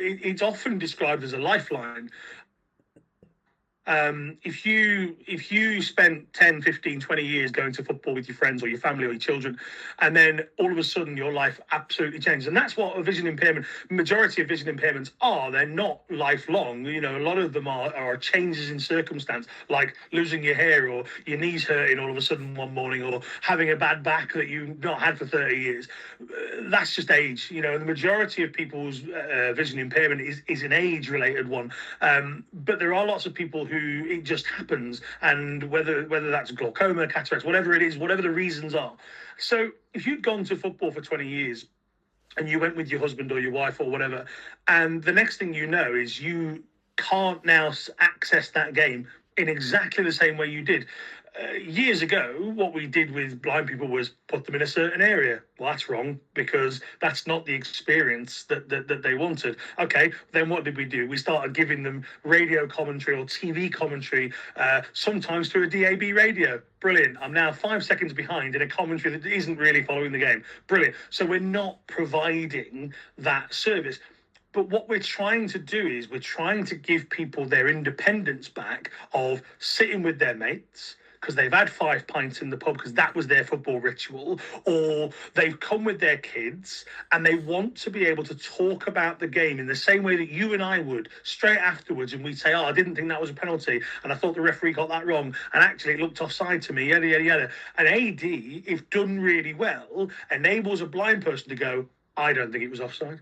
it's often described as a lifeline. If you spent 10, 15, 20 years going to football with your friends or your family or your children, and then all of a sudden your life absolutely changes, and that's what a vision impairment, majority of vision impairments are. They're not lifelong. You know, a lot of them are changes in circumstance, like losing your hair or your knees hurting all of a sudden one morning, or having a bad back that you've not had for 30 years. That's just age. You know, the majority of people's vision impairment is an age-related one. But there are lots of people who it just happens, and whether that's glaucoma, cataracts, whatever it is, whatever the reasons are. So if you'd gone to football for 20 years and you went with your husband or your wife or whatever, and the next thing you know is you can't now access that game in exactly the same way you did. Years ago, what we did with blind people was put them in a certain area. Well, that's wrong, because that's not the experience that they wanted. Okay, then what did we do? We started giving them radio commentary or TV commentary, sometimes through a DAB radio. Brilliant. I'm now 5 seconds behind in a commentary that isn't really following the game. Brilliant. So we're not providing that service. But what we're trying to do is we're trying to give people their independence back of sitting with their mates, because they've had 5 pints in the pub because that was their football ritual, or they've come with their kids and they want to be able to talk about the game in the same way that you and I would straight afterwards, and we'd say, oh, I didn't think that was a penalty, and I thought the referee got that wrong, and actually it looked offside to me, yada, yada, yada. And AD, if done really well, enables a blind person to go, I don't think it was offside.